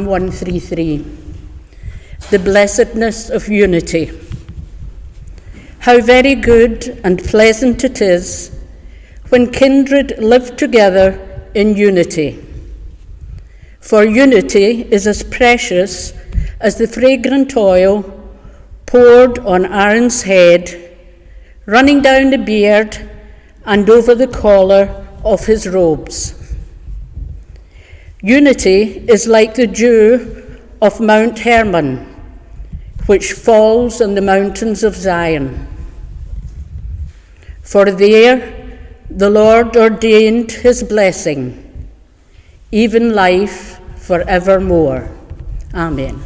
133. The blessedness of unity. How very good and pleasant it is when kindred live together in unity. For unity is as precious as the fragrant oil poured on Aaron's head, running down the beard and over the collar of his robes. Unity is like the dew of Mount Hermon, which falls on the mountains of Zion. For there the Lord ordained his blessing, even life forevermore. Amen.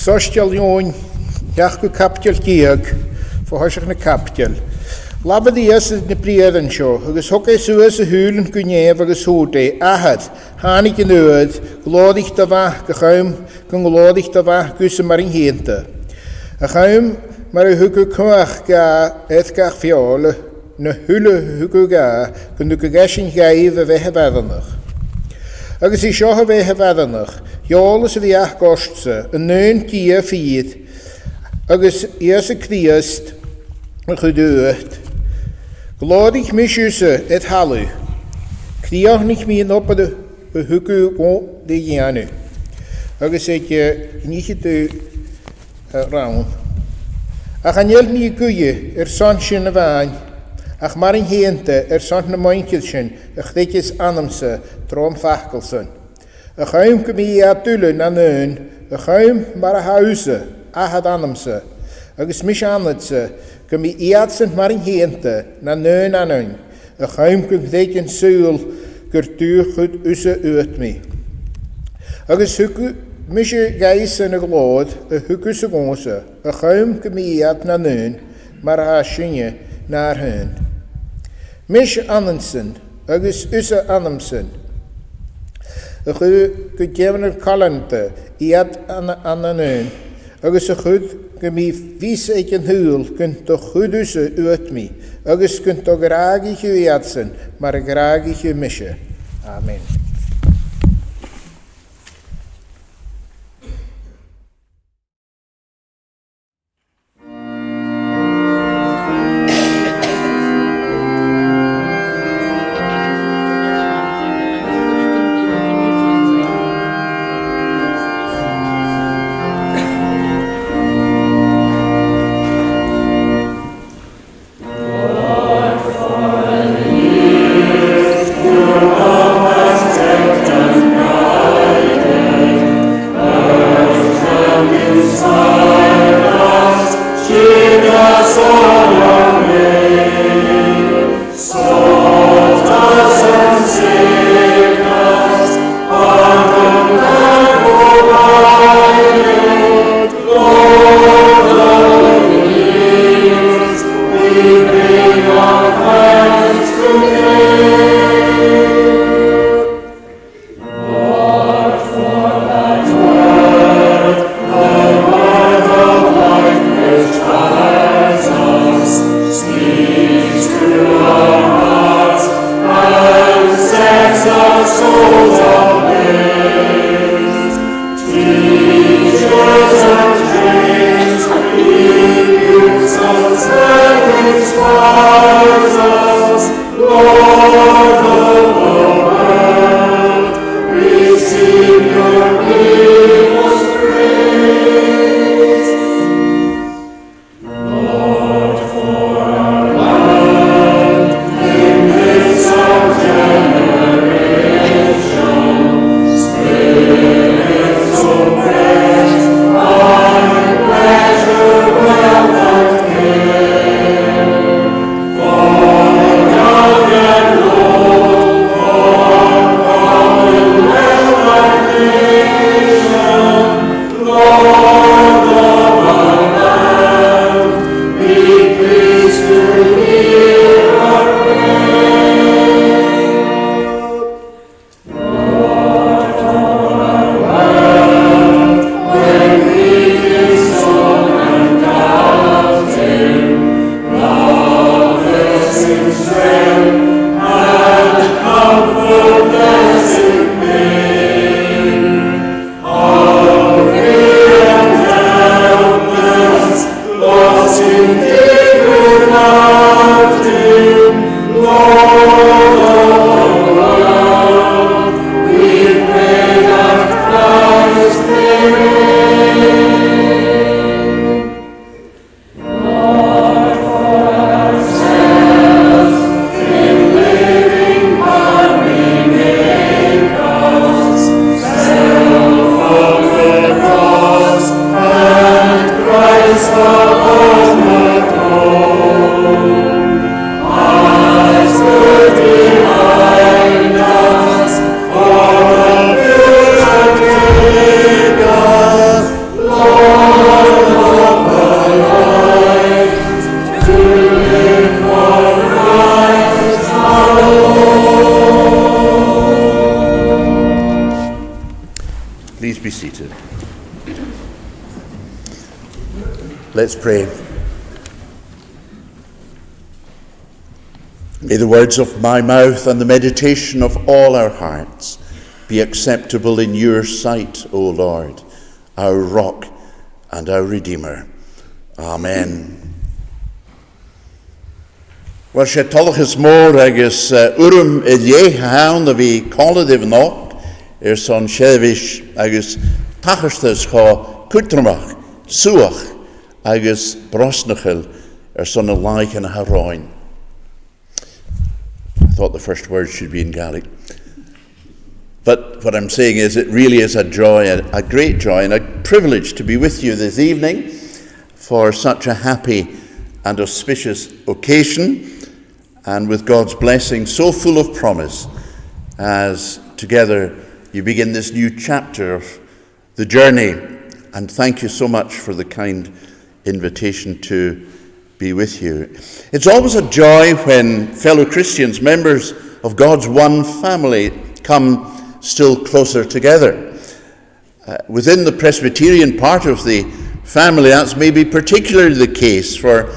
Sostel Join, Jachku Capital Kieg, for Hoshach Capital. Labadi is the Prieden show, agus Hockey Suez a Hulen Gunev agus Hote, Ahad, Hanik in Ued, Glodig Tava, Gaum, Gunglodig Tava, Gussemaring Hinte. A Gaum, Mary Huku Koach ga, Edgach Fiole, ne Hule Huku ga, Kundukagashin Gaive Vehevadanach. Agus I show Vehevadanach. Jolas of the Achgostse, a neun kia feed, agus eers a Christ, a geduurd. Glodig misjuse et halu. Kriach nicht meer op de huku go de janu. Agus het je niet te raun. Ach an jel mi kuye, sansje waan. Ach maar in heente, sant na moinkelschen, ditjes Adamse, droomfachkelsen. A gaum kom hier uit Tullen aan een, a gaum maar a huise, had Adamse. Agus mis aanetse, kom hier uit maar in heente, na neun aan een. A gaum kom ditjen suul, kurtuur goed usse uit me. Agus huku mis je geisen a gloed, a huku se gonse. A gaum kom hier uit na neun, maar a shinje naar hun. Mis Annensen, agus usse Adamsen. A chu go geven Columba iad an an agus a chud go mí vís ag an húil gynt do chudúsa uat mi, agus gynt do grági hiú iadsan, mar a grági hiú mise. Amen. Let's pray. May the words of my mouth and the meditation of all our hearts be acceptable in your sight, O Lord, our rock and our Redeemer. Amen. Wel sé tolchas mór agus urum I dhéithe haun a bhí callad ibh nach son sévis agus tachastas chá cútramach, suach agus brosnachil son a like and a haráin. I thought the first word should be in Gaelic. But what I'm saying is it really is a joy, a great joy and a privilege to be with you this evening for such a happy and auspicious occasion, and with God's blessing so full of promise as together you begin this new chapter of the journey. And thank you so much for the kind invitation to be with you. It's always a joy when fellow Christians, members of God's one family, come still closer together. Within the Presbyterian part of the family, that's maybe particularly the case, for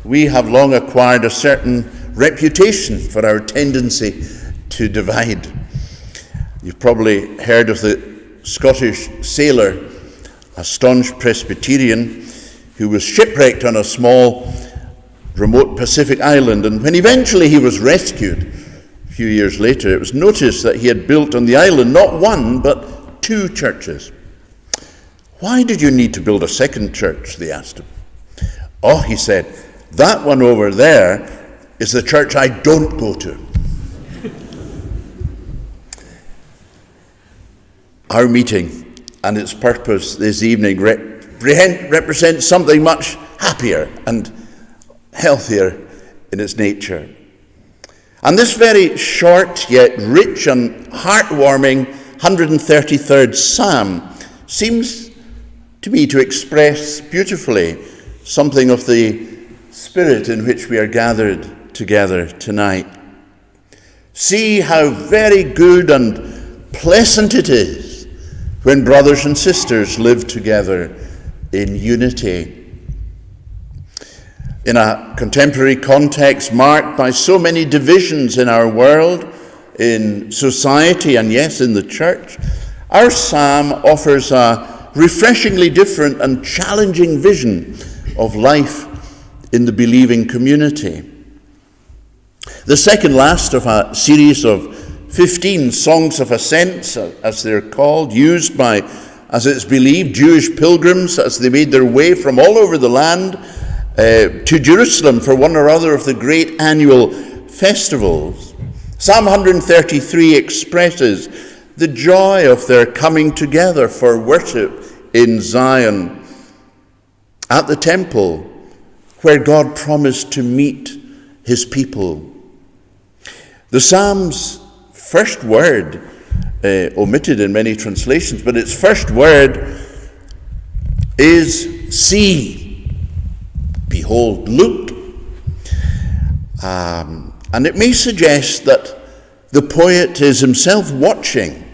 we have long acquired a certain reputation for our tendency to divide. You've probably heard of the Scottish sailor, a staunch Presbyterian, who was shipwrecked on a small, remote Pacific island, and when eventually he was rescued a few years later, it was noticed that he had built on the island not one, but 2 churches. "Why did you need to build a second church?" they asked him. "Oh," he said, "that one over there is the church I don't go to." Our meeting and its purpose this evening represents something much happier and healthier in its nature. And this very short yet rich and heartwarming 133rd Psalm seems to me to express beautifully something of the spirit in which we are gathered together tonight. "See how very good and pleasant it is when brothers and sisters live together in unity." In a contemporary context marked by so many divisions in our world, in society, and yes, in the church, our psalm offers a refreshingly different and challenging vision of life in the believing community. The second last of a series of 15 songs of ascents, as they're called, used by, as it's believed, Jewish pilgrims as they made their way from all over the land to Jerusalem for one or other of the great annual festivals. Psalm 133 expresses the joy of their coming together for worship in Zion, at the temple where God promised to meet his people. The psalm's first word, omitted in many translations, but its first word is see. Behold, look. And it may suggest that the poet is himself watching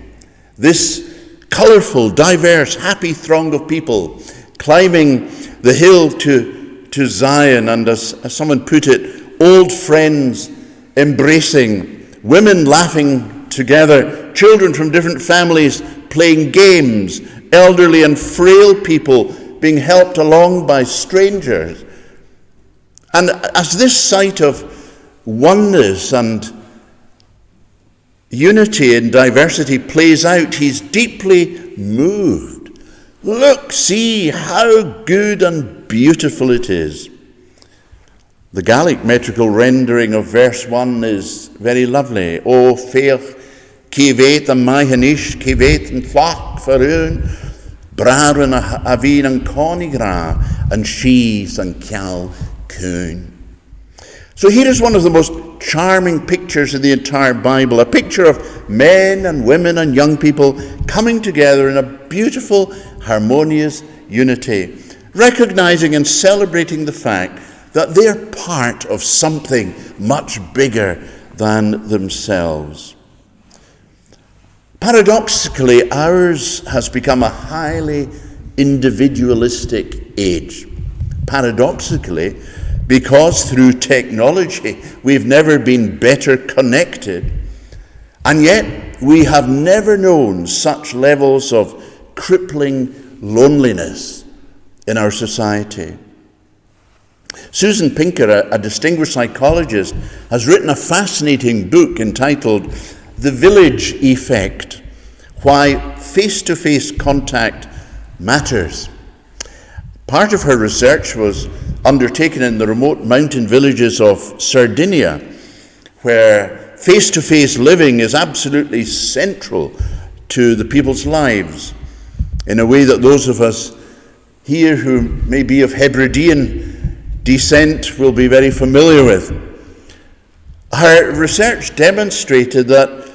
this colourful, diverse, happy throng of people climbing the hill to Zion, and as someone put it, old friends embracing, women laughing together, children from different families playing games, elderly and frail people being helped along by strangers. And as this sight of oneness and unity in diversity plays out, he's deeply moved. Look, see how good and beautiful it is. The Gaelic metrical rendering of verse 1 is very lovely. O feich, ki weet an maihanish, ki weet an flach faroon, braren a veen an conigra, and sheaves an kial coon. So here is one of the most charming pictures in the entire Bible, a picture of men and women and young people coming together in a beautiful, harmonious unity, recognizing and celebrating the fact that they're part of something much bigger than themselves. Paradoxically, ours has become a highly individualistic age. Paradoxically, because through technology we've never been better connected, and yet we have never known such levels of crippling loneliness in our society. Susan Pinker, a distinguished psychologist, has written a fascinating book entitled The Village Effect: Why Face-to-Face Contact Matters. Part of her research was undertaken in the remote mountain villages of Sardinia, where face-to-face living is absolutely central to the people's lives, in a way that those of us here who may be of Hebridean descent will be very familiar with. Her research demonstrated that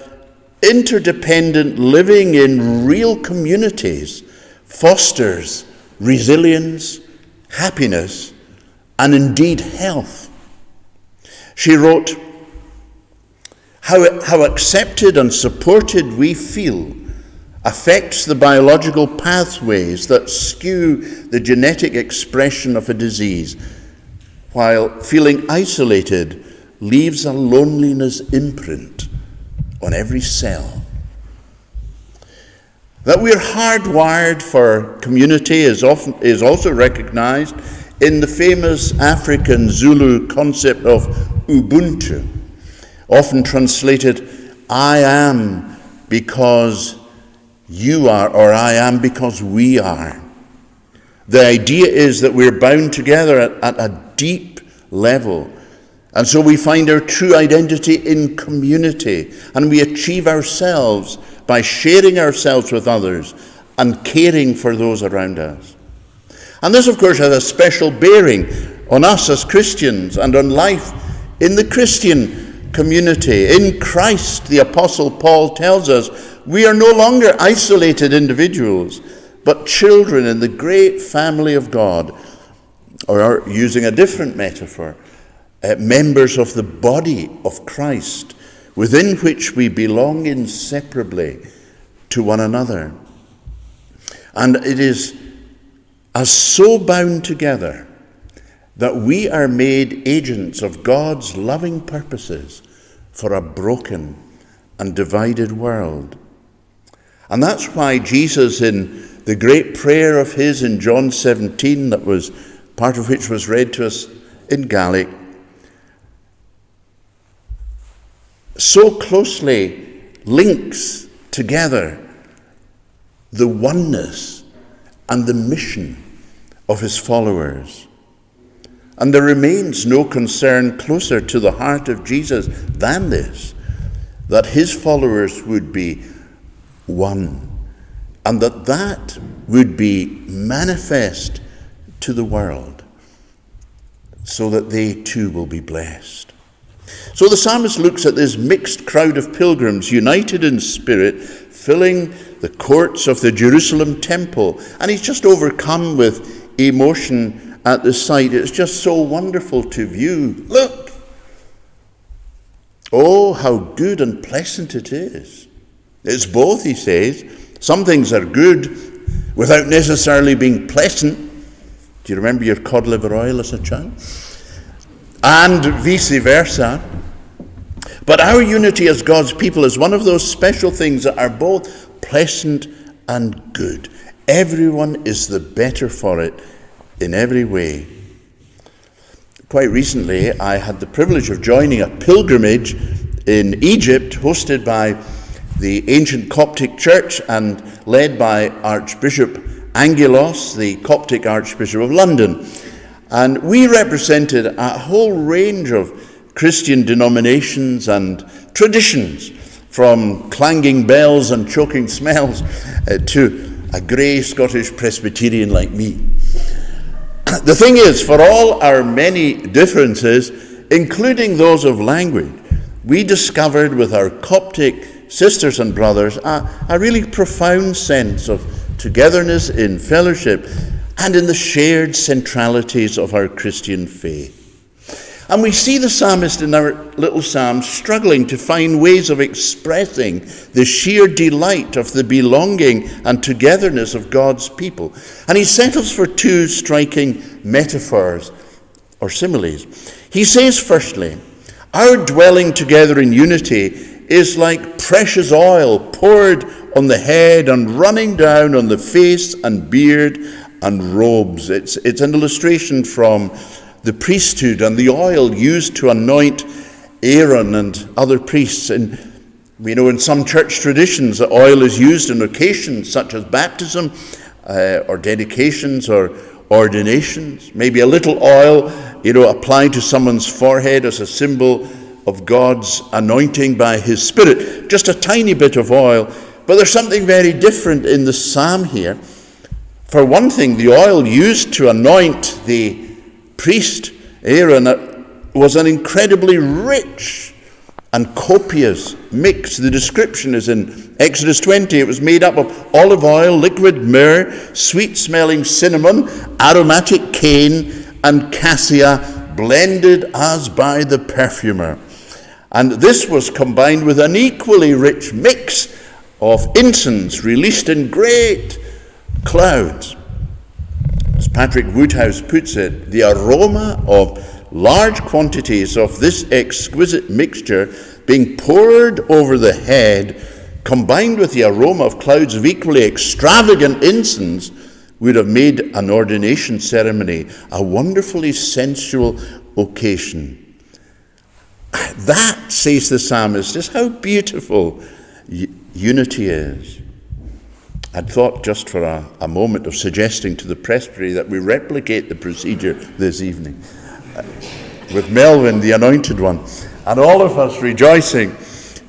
interdependent living in real communities fosters resilience, happiness, and indeed health. She wrote, how accepted and supported we feel affects the biological pathways that skew the genetic expression of a disease, while feeling isolated leaves a loneliness imprint on every cell. That we're hardwired for community is also recognized in the famous African Zulu concept of Ubuntu, often translated, I am because you are, or I am because we are. The idea is that we're bound together at a deep level, and so we find our true identity in community, and we achieve ourselves by sharing ourselves with others and caring for those around us. And this, of course, has a special bearing on us as Christians and on life in the Christian community. In Christ, the Apostle Paul tells us, we are no longer isolated individuals, but children in the great family of God, or using a different metaphor, members of the body of Christ, within which we belong inseparably to one another. And it is as so bound together that we are made agents of God's loving purposes for a broken and divided world. And that's why Jesus, in the great prayer of his in John 17, that was part of which was read to us in Gaelic, so closely links together the oneness and the mission of his followers. And there remains no concern closer to the heart of Jesus than this, that his followers would be one, and that would be manifest to the world, so that they too will be blessed. So the psalmist looks at this mixed crowd of pilgrims, united in spirit, filling the courts of the Jerusalem temple, and he's just overcome with emotion at the sight. It's just so wonderful to view. Look! Oh, how good and pleasant it is. It's both, he says. Some things are good without necessarily being pleasant. Do you remember your cod liver oil as a child? And vice versa. But our unity as God's people is one of those special things that are both pleasant and good. Everyone is the better for it in every way. Quite recently, I had the privilege of joining a pilgrimage in Egypt hosted by the ancient Coptic Church and led by Archbishop Angus, the Coptic Archbishop of London. And we represented a whole range of Christian denominations and traditions, from clanging bells and choking smells to a grey Scottish Presbyterian like me. The thing is, for all our many differences, including those of language, we discovered with our Coptic sisters and brothers a really profound sense of togetherness in fellowship and in the shared centralities of our Christian faith. And we see the psalmist in our little psalm struggling to find ways of expressing the sheer delight of the belonging and togetherness of God's people. And he settles for two striking metaphors or similes. He says, firstly, our dwelling together in unity is like precious oil poured on the head and running down on the face and beard and robes. It's an illustration from the priesthood and the oil used to anoint Aaron and other priests. And we know in some church traditions that oil is used on occasions such as baptism or dedications or ordinations. Maybe a little oil, applied to someone's forehead as a symbol of God's anointing by his Spirit. Just a tiny bit of oil. But there's something very different in the psalm here. For one thing, the oil used to anoint the priest Aaron was an incredibly rich and copious mix. The description is in Exodus 20. It was made up of olive oil, liquid myrrh, sweet-smelling cinnamon, aromatic cane, and cassia, blended as by the perfumer. And this was combined with an equally rich mix of incense released in great clouds. As Patrick Woodhouse puts it, the aroma of large quantities of this exquisite mixture being poured over the head, combined with the aroma of clouds of equally extravagant incense, would have made an ordination ceremony a wonderfully sensual occasion. That, says the psalmist, is how beautiful unity is. I'd thought just for a moment of suggesting to the Presbytery that we replicate the procedure this evening with Melvin, the anointed one, and all of us rejoicing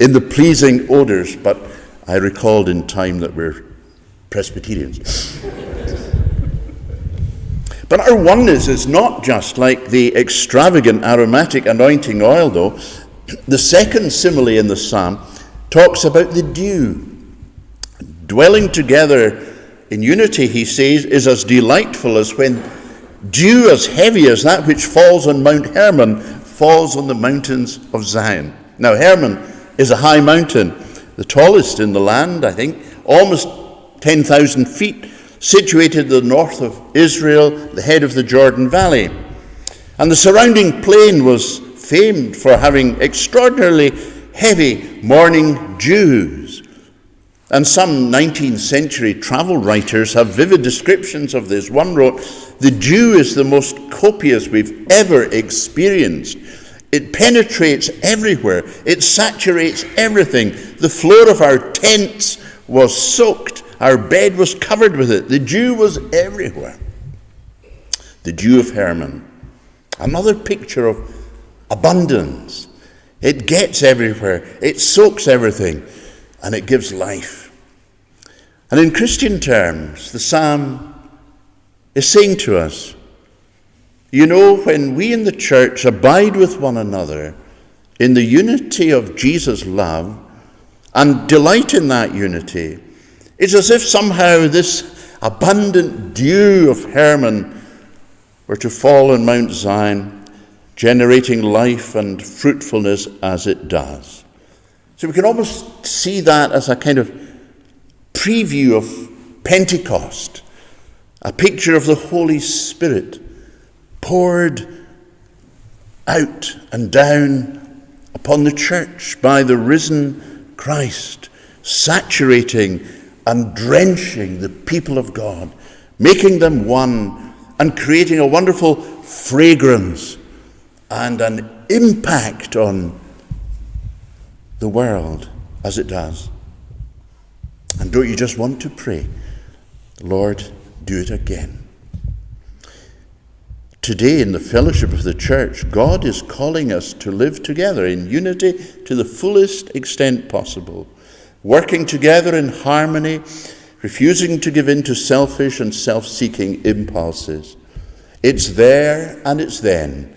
in the pleasing odours. But I recalled in time that we're Presbyterians. But our oneness is not just like the extravagant aromatic anointing oil, though. The second simile in the psalm talks about the dew. Dwelling together in unity, he says, is as delightful as when dew as heavy as that which falls on Mount Hermon falls on the mountains of Zion. Now, Hermon is a high mountain, the tallest in the land, I think, almost 10,000 feet, situated to the north of Israel, the head of the Jordan Valley. And the surrounding plain was famed for having extraordinarily heavy morning dews. And some 19th century travel writers have vivid descriptions of this. One wrote, "The dew is the most copious we've ever experienced. It penetrates everywhere. It saturates everything. The floor of our tents was soaked. Our bed was covered with it." The dew was everywhere. The dew of Hermon. Another picture of abundance. It gets everywhere. It soaks everything. And it gives life. And in Christian terms, the psalm is saying to us, you know, when we in the church abide with one another in the unity of Jesus' love and delight in that unity, it's as if somehow this abundant dew of Hermon were to fall on Mount Zion, generating life and fruitfulness as it does. So we can almost see that as a kind of preview of Pentecost, a picture of the Holy Spirit poured out and down upon the church by the risen Christ, saturating and drenching the people of God, making them one and creating a wonderful fragrance and an impact on the world as it does. And don't you just want to pray, Lord, do it again? Today in the fellowship of the church, God is calling us to live together in unity to the fullest extent possible, working together in harmony, refusing to give in to selfish and self-seeking impulses. It's there and it's then,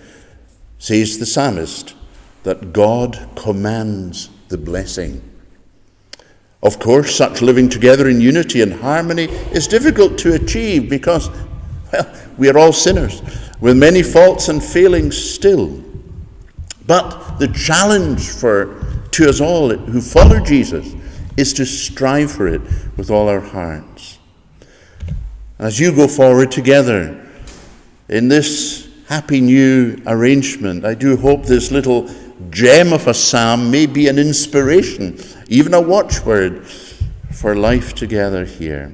says the psalmist, that God commands the blessing. Of course, such living together in unity and harmony is difficult to achieve because, well, we are all sinners with many faults and failings still. But the challenge to us all who follow Jesus is to strive for it with all our hearts. As you go forward together in this happy new arrangement, I do hope this little gem of a psalm may be an inspiration, even a watchword for life together here.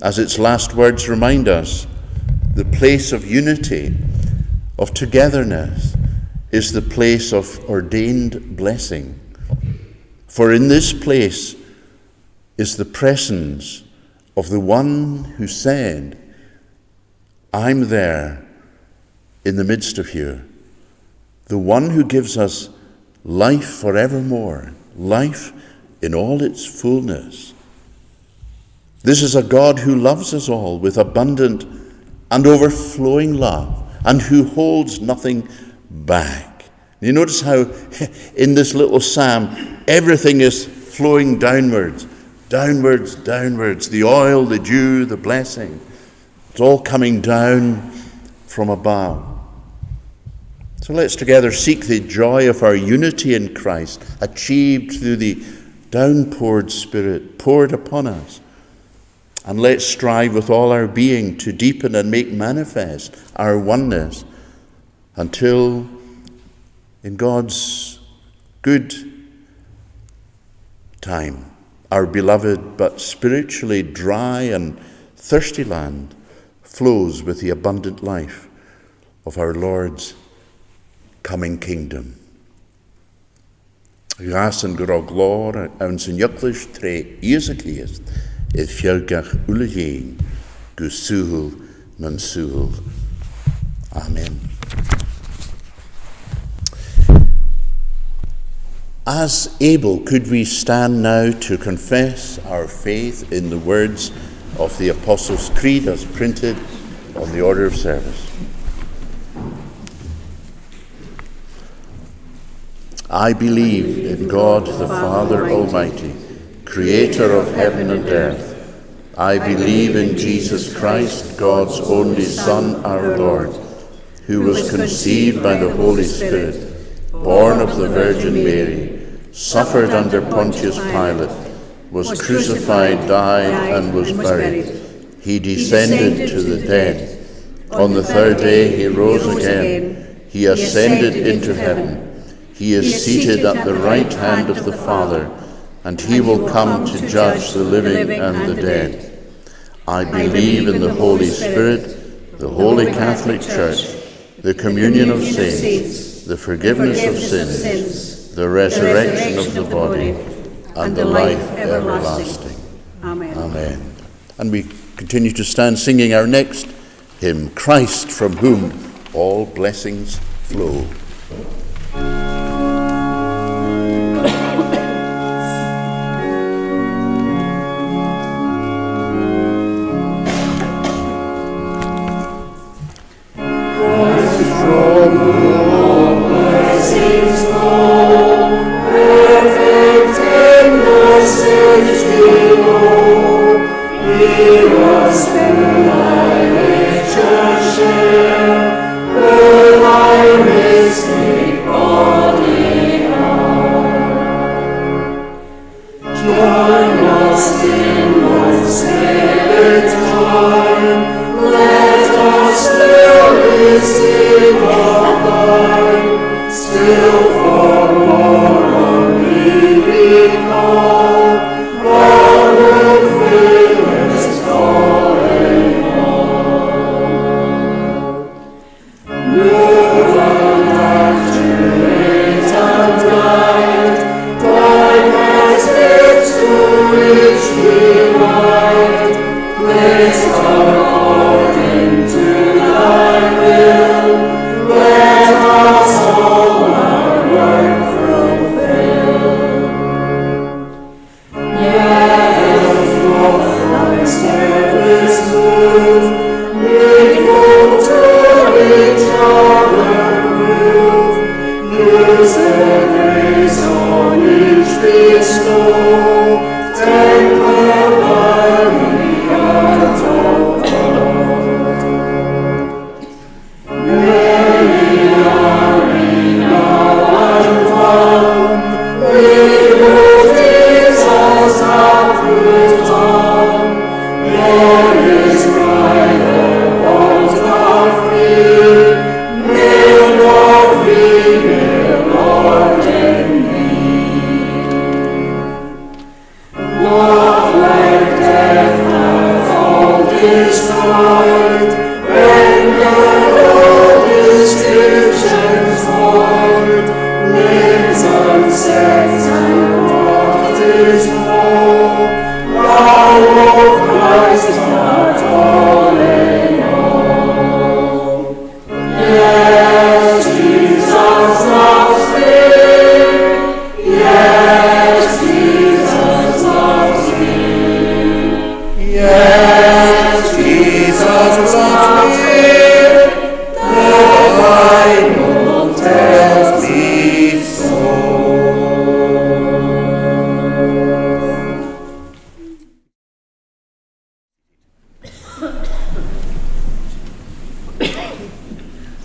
As its last words remind us, the place of unity, of togetherness, is the place of ordained blessing. For in this place is the presence of the one who said, I'm there in the midst of you. The one who gives us life forevermore, life in all its fullness. This is a God who loves us all with abundant and overflowing love, and who holds nothing back. You notice how in this little psalm, everything is flowing downwards, downwards, downwards. The oil, the dew, the blessing. It's all coming down from above. So let's together seek the joy of our unity in Christ, achieved through the downpoured Spirit poured upon us. And let's strive with all our being to deepen and make manifest our oneness until, in God's good time, our beloved but spiritually dry and thirsty land flows with the abundant life of our Lord's coming kingdom. Gas and grog glor and sin jöklish tre Iesekliest is fjölgach ulegeen gusuhul nansuhul. Amen. As able, could we stand now to confess our faith in the words of the Apostles' Creed as printed on the order of service? I believe in God the Father Almighty, creator of heaven and earth. I believe in Jesus Christ, God's only Son, our Lord, who was conceived by the Holy Spirit, born of the Virgin Mary, suffered under Pontius Pilate, was crucified, died, and was buried. He descended to the dead. On the third day he rose again. He ascended into heaven. He is seated at the right hand of the Father, and he will come to judge the living and the dead. I believe in the Holy Spirit, the Holy Catholic Church, the communion of saints, the forgiveness of sins, the resurrection of the body, and the life everlasting. Amen. Amen. And we continue to stand singing our next hymn, Christ from whom all blessings flow.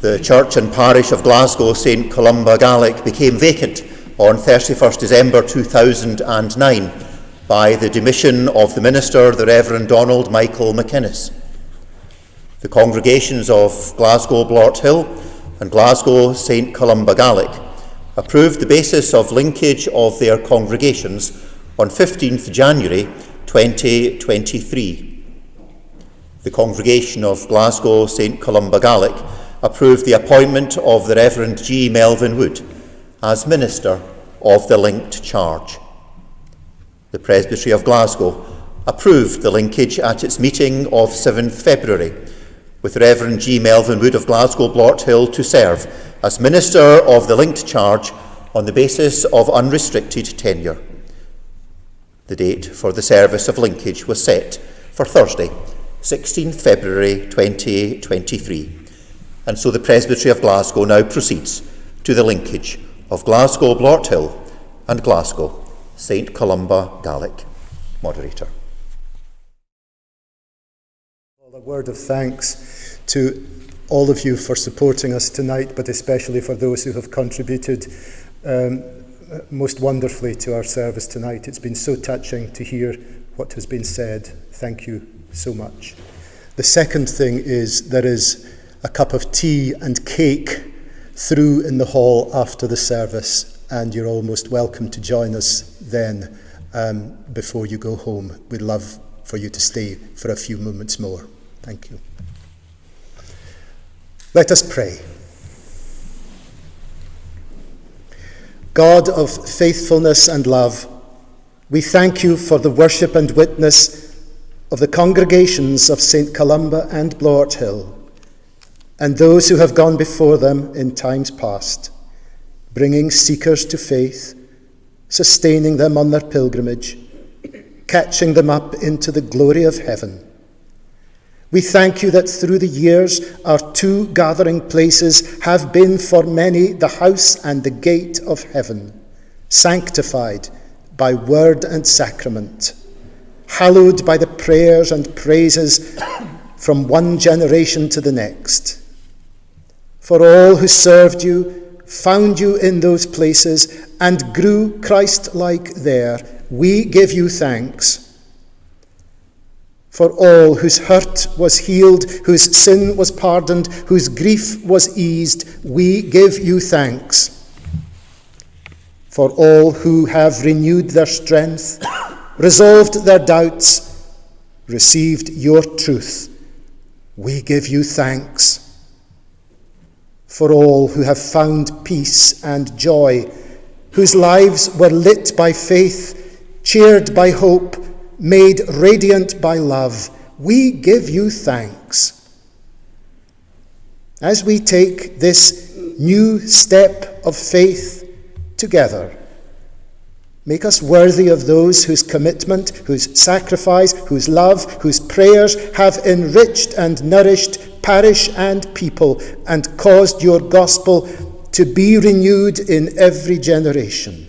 The church and parish of Glasgow, St. Columba, Gaelic, became vacant on 31st December 2009 by the demission of the Minister, the Reverend Donald Michael McInnes. The congregations of Glasgow Blawarthill and Glasgow St Columba Gaelic approved the basis of linkage of their congregations on 15th January 2023. The congregation of Glasgow St Columba Gaelic approved the appointment of the Reverend G. Melvin Wood as Minister of the linked charge. The Presbytery of Glasgow approved the linkage at its meeting of 7th February, with Reverend G. Melvin Wood of Glasgow Blawarthill to serve as Minister of the linked charge on the basis of unrestricted tenure. The date for the service of linkage was set for Thursday, 16th February 2023, and so the Presbytery of Glasgow now proceeds to the linkage of Glasgow Blawarthill and Glasgow St Columba Gaelic. Moderator. A word of thanks to all of you for supporting us tonight, but especially for those who have contributed most wonderfully to our service tonight. It's been so touching to hear what has been said. Thank you so much. The second thing is there is a cup of tea and cake through in the hall after the service, and you're all most welcome to join us then before you go home. We'd love for you to stay for a few moments more. Thank you. Let us pray. God of faithfulness and love, we thank you for the worship and witness of the congregations of St Columba and Blawarthill, and those who have gone before them in times past, bringing seekers to faith, sustaining them on their pilgrimage, catching them up into the glory of heaven. We thank you that through the years our two gathering places have been for many the house and the gate of heaven, sanctified by word and sacrament, hallowed by the prayers and praises from one generation to the next. For all who served you, found you in those places, and grew Christ-like there, we give you thanks. For all whose hurt was healed, whose sin was pardoned, whose grief was eased, we give you thanks. For all who have renewed their strength, resolved their doubts, received your truth, we give you thanks. For all who have found peace and joy, whose lives were lit by faith, cheered by hope, made radiant by love, we give you thanks. As we take this new step of faith together, make us worthy of those whose commitment, whose sacrifice, whose love, whose prayers have enriched and nourished parish and people and caused your gospel to be renewed in every generation.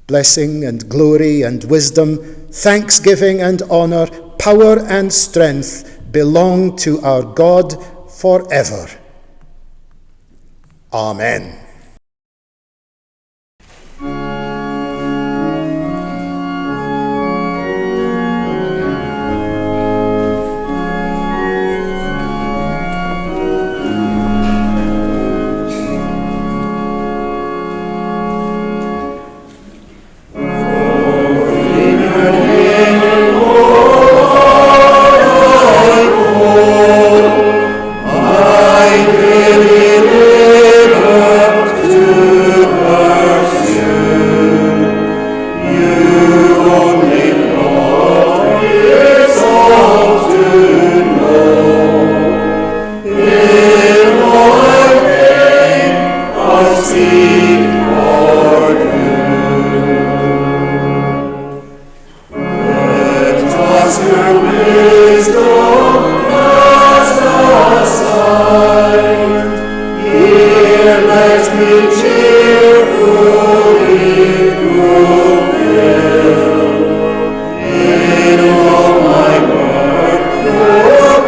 Blessing and glory and wisdom, thanksgiving and honour, power and strength belong to our God forever. Amen.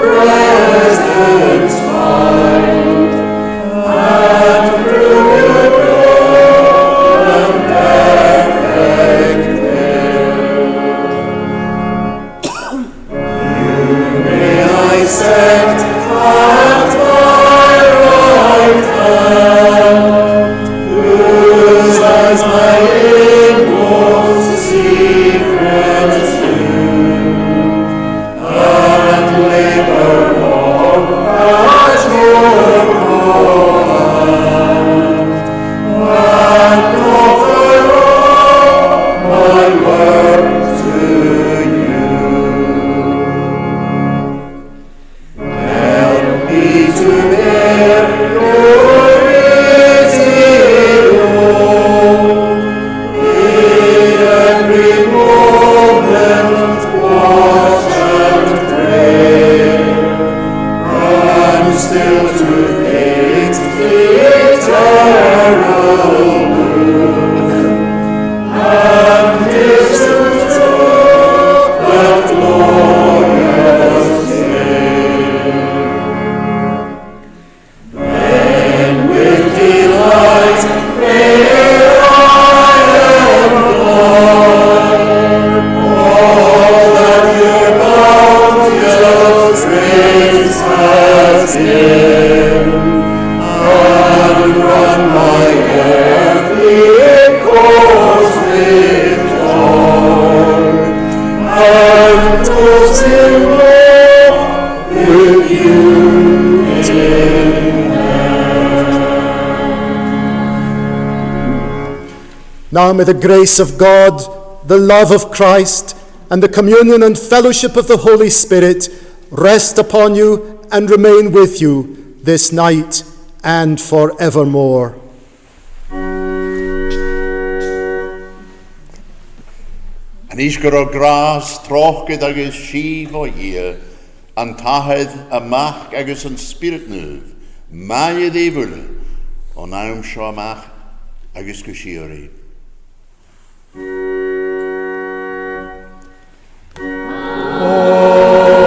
Presence Now may the grace of God, the love of Christ, and the communion and fellowship of the Holy Spirit rest upon you and remain with you this night and forevermore. An isgur o gras trochgyd agus sif o hir, an tahed amach agus an spirit nuv, maid ei fwle, o naum sio amach agus gysiri. Oh.